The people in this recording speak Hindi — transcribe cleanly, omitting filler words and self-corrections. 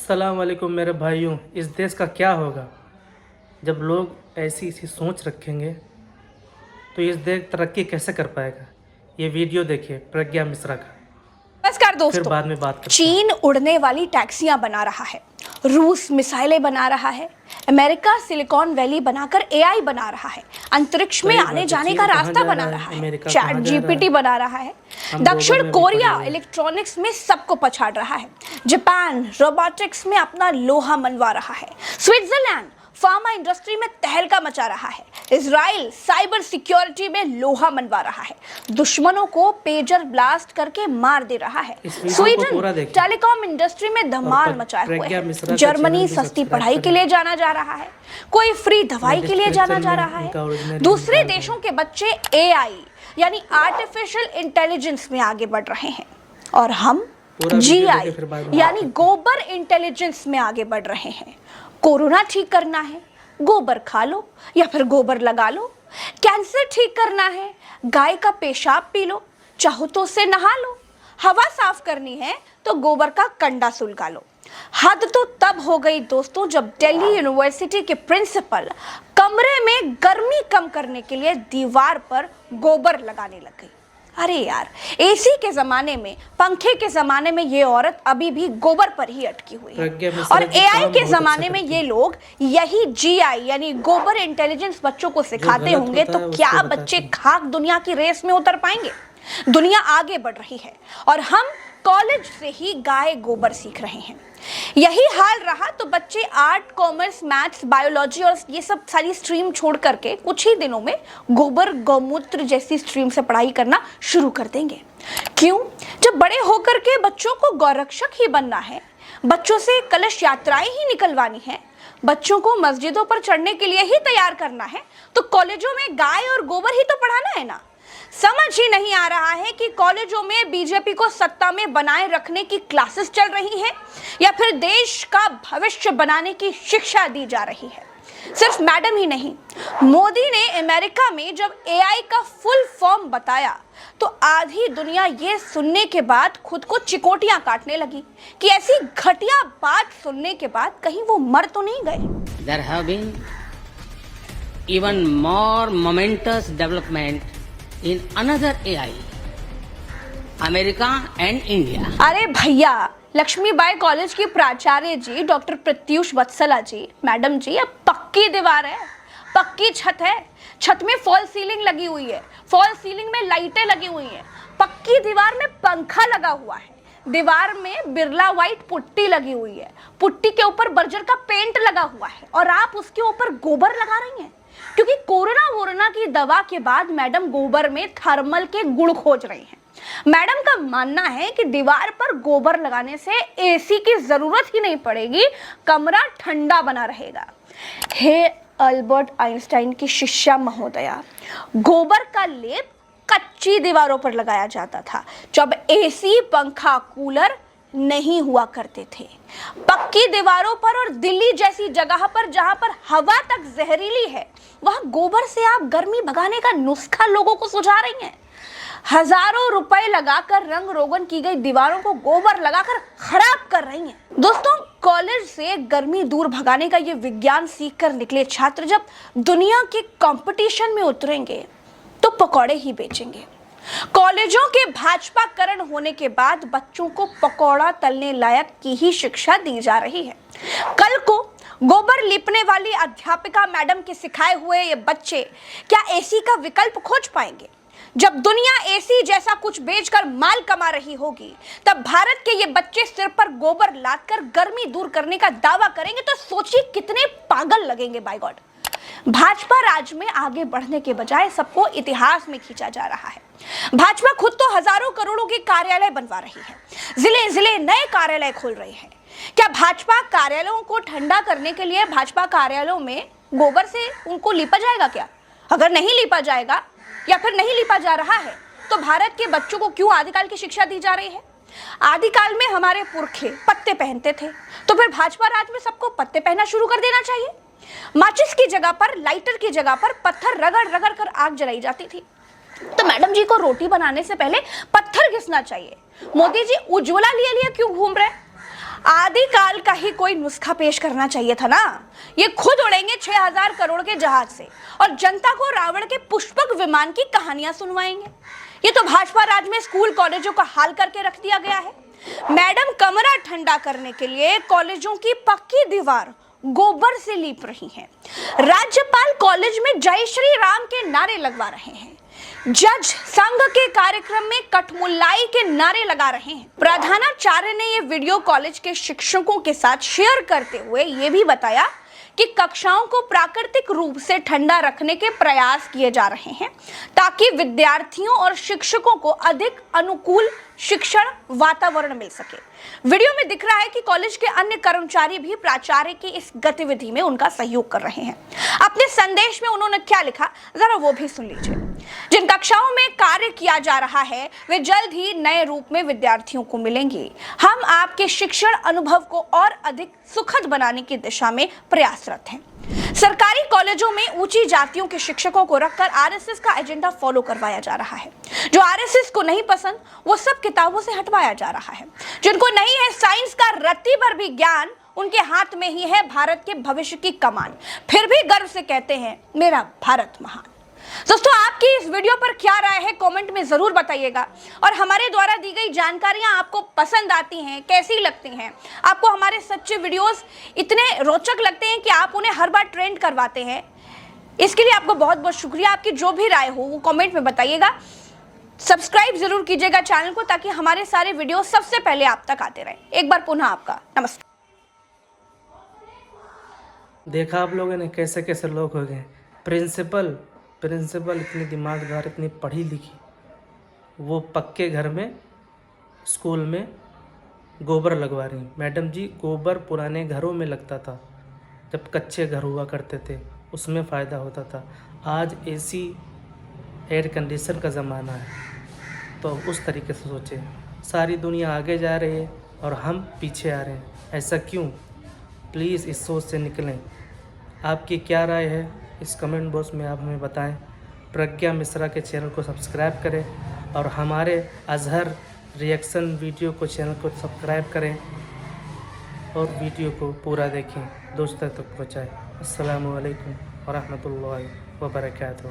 अस्सलाम वालेकुम मेरे भाइयों। इस देश का क्या होगा जब लोग ऐसी ऐसी सोच रखेंगे, तो इस देश तरक्की कैसे कर पाएगा। ये वीडियो देखिए प्रज्ञा मिश्रा का, नमस्कार फिर दोस्तों। बाद में बात करते हैं। चीन उड़ने वाली टैक्सियां बना रहा है, रूस मिसाइलें बना रहा है, अमेरिका सिलिकॉन वैली बनाकर एआई बना रहा है, अंतरिक्ष में सही बात आने है। जाने चीन का कहाँ रास्ता जा बना रहा रहा है, है, अमेरिका चैट कहाँ जा रहा जीपीटी है। बना रहा है, हम दक्षिण गोबर में भी पड़े कोरिया हुए हैं। इलेक्ट्रॉनिक्स में सबको पछाड़ रहा है, जापान रोबोटिक्स में अपना लोहा मनवा रहा है, स्विट्जरलैंड फार्मा इंडस्ट्री में तहलका मचा रहा है, इजराइल साइबर सिक्योरिटी में लोहा मनवा रहा है, दुश्मनों को पेजर ब्लास्ट करके मार दे रहा है, स्वीडन टेलीकॉम इंडस्ट्री में धमाल मचाए हुए है, जर्मनी सस्ती पढ़ाई के लिए जाना जा रहा है, कोई फ्री दवाई के लिए जाना जा रहा है, दूसरे देशों के बच्चे एआई यानी आर्टिफिशियल इंटेलिजेंस में आगे बढ़ रहे हैं और हम जीआई यानी गोबर इंटेलिजेंस में आगे बढ़ रहे हैं। कोरोना ठीक करना है, गोबर खा लो या फिर गोबर लगा लो। कैंसर ठीक करना है, गाय का पेशाब पी लो, चाहो तो उससे नहा लो। हवा साफ करनी है तो गोबर का कंडा सुलगा लो। हद तो तब हो गई दोस्तों जब दिल्ली यूनिवर्सिटी के प्रिंसिपल कमरे में गर्मी कम करने के लिए दीवार पर गोबर लगाने लग गई। अरे यार, एसी के जमाने में, पंखे के जमाने में ये औरत अभी भी गोबर पर ही अटकी हुई है और एआई के जमाने में ये लोग यही जीआई यानी गोबर इंटेलिजेंस बच्चों को सिखाते होंगे तो क्या बच्चे खाक दुनिया की रेस में उतर पाएंगे। दुनिया आगे बढ़ रही है और हम कॉलेज से ही गाय गोबर सीख रहे हैं। यही हाल रहा तो बच्चे आर्ट, कॉमर्स, मैथ्स, बायोलॉजी और ये सब सारी स्ट्रीम छोड़ करके कुछ ही दिनों में गोबर, गौमूत्र जैसी स्ट्रीम से पढ़ाई करना शुरू कर देंगे। क्यों? जब बड़े होकर के बच्चों को गौरक्षक ही बनना है, बच्चों से कलश यात्राएं ही निकलवानी है, बच्चों को मस्जिदों पर चढ़ने के लिए ही तैयार करना है, तो कॉलेजों में गाय और गोबर ही तो पढ़ाना है ना। समझ ही नहीं आ रहा है कि कॉलेजों में बीजेपी को सत्ता में बनाए रखने की क्लासेस चल रही हैं या फिर देश का भविष्य बनाने की शिक्षा दी जा रही है। सिर्फ मैडम ही नहीं, मोदी ने अमेरिका में जब एआई का फुल फॉर्म बताया तो आधी दुनिया ये सुनने के बाद खुद को चिकोटियां काटने लगी कि ऐसी घटिया बात सुनने के बाद कहीं वो मर तो नहीं गए। There have been even more momentous development in another AI, America and India. अरे भैया, लक्ष्मीबाई कॉलेज की प्राचार्य जी डॉक्टर प्रत्युष वत्सला जी, मैडम जी, अब पक्की दीवार है, पक्की छत है, छत में फॉल सीलिंग लगी हुई है, फॉल सीलिंग में लाइटें लगी हुई हैं, पक्की दीवार में पंखा लगा हुआ है, दीवार में बिरला व्हाइट पुट्टी लगी हुई है, पुट्टी के ऊपर बर्जर का पेंट लगा हुआ है और आप उसके ऊपर गोबर लगा रही हैं क्योंकि कोरोना की दवा के बाद मैडम गोबर में थर्मल के गुण खोज रही हैं। मैडम का मानना है कि दीवार पर गोबर लगाने से एसी की जरूरत ही नहीं पड़ेगी, कमरा ठंडा बना रहेगा। हे अल्बर्ट आइंस्टाइन की शिष्या महोदया, गोबर का लेप कच्ची दीवारों पर लगाया जाता था जब एसी, पंखा, कूलर नहीं हुआ करते थे। पक्की दीवारों पर और दिल्ली जैसी जगह पर जहां पर हवा तक जहरीली है, वहां गोबर से आप गर्मी भगाने का नुस्खा लोगों को सुझा रही हैं। हजारों रुपए लगाकर रंग रोगन की गई दीवारों को गोबर लगाकर खराब कर रही हैं। दोस्तों, कॉलेज से गर्मी दूर भगाने का ये विज्ञान सीखकर निकले छात्र जब दुनिया के कंपटीशन में उतरेंगे तो पकौड़े ही बेचेंगे। कॉलेजों के भाजपाकरण होने के बाद बच्चों को पकौड़ा तलने लायक की ही शिक्षा दी जा रही है। कल को गोबर लिपने वाली अध्यापिका मैडम के सिखाए हुए ये बच्चे क्या एसी का विकल्प खोज पाएंगे? जब दुनिया एसी जैसा कुछ बेचकर माल कमा रही होगी, तब भारत के ये बच्चे सिर पर गोबर लादकर गर्मी दूर करने का दावा करेंगे तो सोचिए कितने पागल लगेंगे। बाय गॉड, भाजपा राज में आगे बढ़ने के बजाय सबको इतिहास में खींचा जा रहा है। भाजपा खुद तो हजारों करोड़ों के कार्यालय बनवा रही है, जिले जिले नए कार्यालय खोल रहे हैं। क्या भाजपा कार्यालयों को ठंडा करने के लिए भाजपा कार्यालयों में गोबर से उनको लिपा जाएगा क्या? अगर नहीं लिपा जाएगा या फिर नहीं लिपा जा रहा है तो भारत के बच्चों को क्यों आदिकाल की शिक्षा दी जा रही है? आदिकाल में हमारे पुरखे पत्ते पहनते थे, तो फिर भाजपा राज में सबको पत्ते पहनना शुरू कर देना चाहिए। माचिस की जगह पर, लाइटर की जगह पर पत्थर रगड़ रगड़ कर आग जलाई जाती थी, तो मैडम जी को रोटी बनाने से पहले पत्थर घिसना चाहिए। मोदी जी उज्ज्वला लिए लिए क्यों घूम रहे? आदिकाल का ही कोई नुस्खा पेश करना चाहिए था ना। ये खुद उड़ेंगे 6000 करोड़ के जहाज से और जनता को रावण के पुष्पक विमान की कहानियां सुनवाएंगे। ये तो भाजपा राज में स्कूल कॉलेजों का हाल करके रख दिया गया है। मैडम कमरा ठंडा करने के लिए कॉलेजों की पक्की दीवार गोबर से लीप रही हैं। राज्यपाल कॉलेज में जय श्री राम के नारे लगवा रहे हैं। जज संघ के कार्यक्रम में कठमुल्लाई के नारे लगा रहे हैं। प्रधानाचार्य ने यह वीडियो कॉलेज के शिक्षकों के साथ शेयर करते हुए यह भी बताया कि कक्षाओं को प्राकृतिक रूप से ठंडा रखने के प्रयास किए जा रहे हैं ताकि विद्यार्थियों और शिक्षकों को अधिक अनुकूल शिक्षण वातावरण मिल सके। वीडियो में दिख रहा है कि कॉलेज के अन्य कर्मचारी भी प्राचार्य की इस गतिविधि में उनका सहयोग कर रहे हैं। अपने संदेश में उन्होंने क्या लिखा, जरा वो भी सुन लीजिए। जिन कक्षाओं में कार्य किया जा रहा है वे जल्द ही नए रूप में विद्यार्थियों को मिलेंगे। हम आपके शिक्षण अनुभव को और अधिक सुखद बनाने की दिशा में प्रयासरत हैं। सरकारी कॉलेजों में ऊंची जातियों के शिक्षकों को रखकर आरएसएस का एजेंडा फॉलो करवाया जा रहा है। जो आरएसएस को नहीं पसंद वो सब किताबों से हटवाया जा रहा है। जिनको नहीं है साइंस का रत्ती भर भी ज्ञान, उनके हाथ में ही है भारत के भविष्य की कमान, फिर भी गर्व से कहते हैं मेरा भारत महान। दोस्तों, आपकी इस वीडियो पर क्या राय है कमेंट में जरूर बताइएगा। और हमारे द्वारा दी गई जानकारियां आपको पसंद आती हैं, कैसी लगती हैं? आपको हमारे सच्चे वीडियोस इतने रोचक लगते हैं कि आप उन्हें हर बार ट्रेंड करवाते हैं। इसके लिए आपको बहुत बहुत शुक्रिया। आपकी जो भी राय हो वो कमेंट में बताइएगा। सब्सक्राइब जरूर कीजिएगा चैनल को ताकि हमारे सारे वीडियो सबसे पहले आप तक आते रहे। एक बार पुनः आपका नमस्कार। देखा आप लोगों ने कैसे कैसे लोग हो गए। प्रिंसिपल इतनी दिमागदार, इतनी पढ़ी लिखी, वो पक्के घर में स्कूल में गोबर लगवा रही। मैडम जी, गोबर पुराने घरों में लगता था, जब कच्चे घर हुआ करते थे उसमें फ़ायदा होता था। आज एसी एयर कंडीशन का ज़माना है, तो उस तरीके से सोचें। सारी दुनिया आगे जा रही है और हम पीछे आ रहे हैं, ऐसा क्यों? प्लीज़ इस सोच से निकलें। आपकी क्या राय है इस कमेंट बॉक्स में आप हमें बताएं। प्रज्ञा मिश्रा के चैनल को सब्सक्राइब करें और हमारे अजहर रिएक्शन वीडियो को चैनल को सब्सक्राइब करें और वीडियो को पूरा देखें, दोस्तों तक पहुँचाएँ। अस्सलामु अलैकुम व रहमतुल्लाहि व बरकातहू।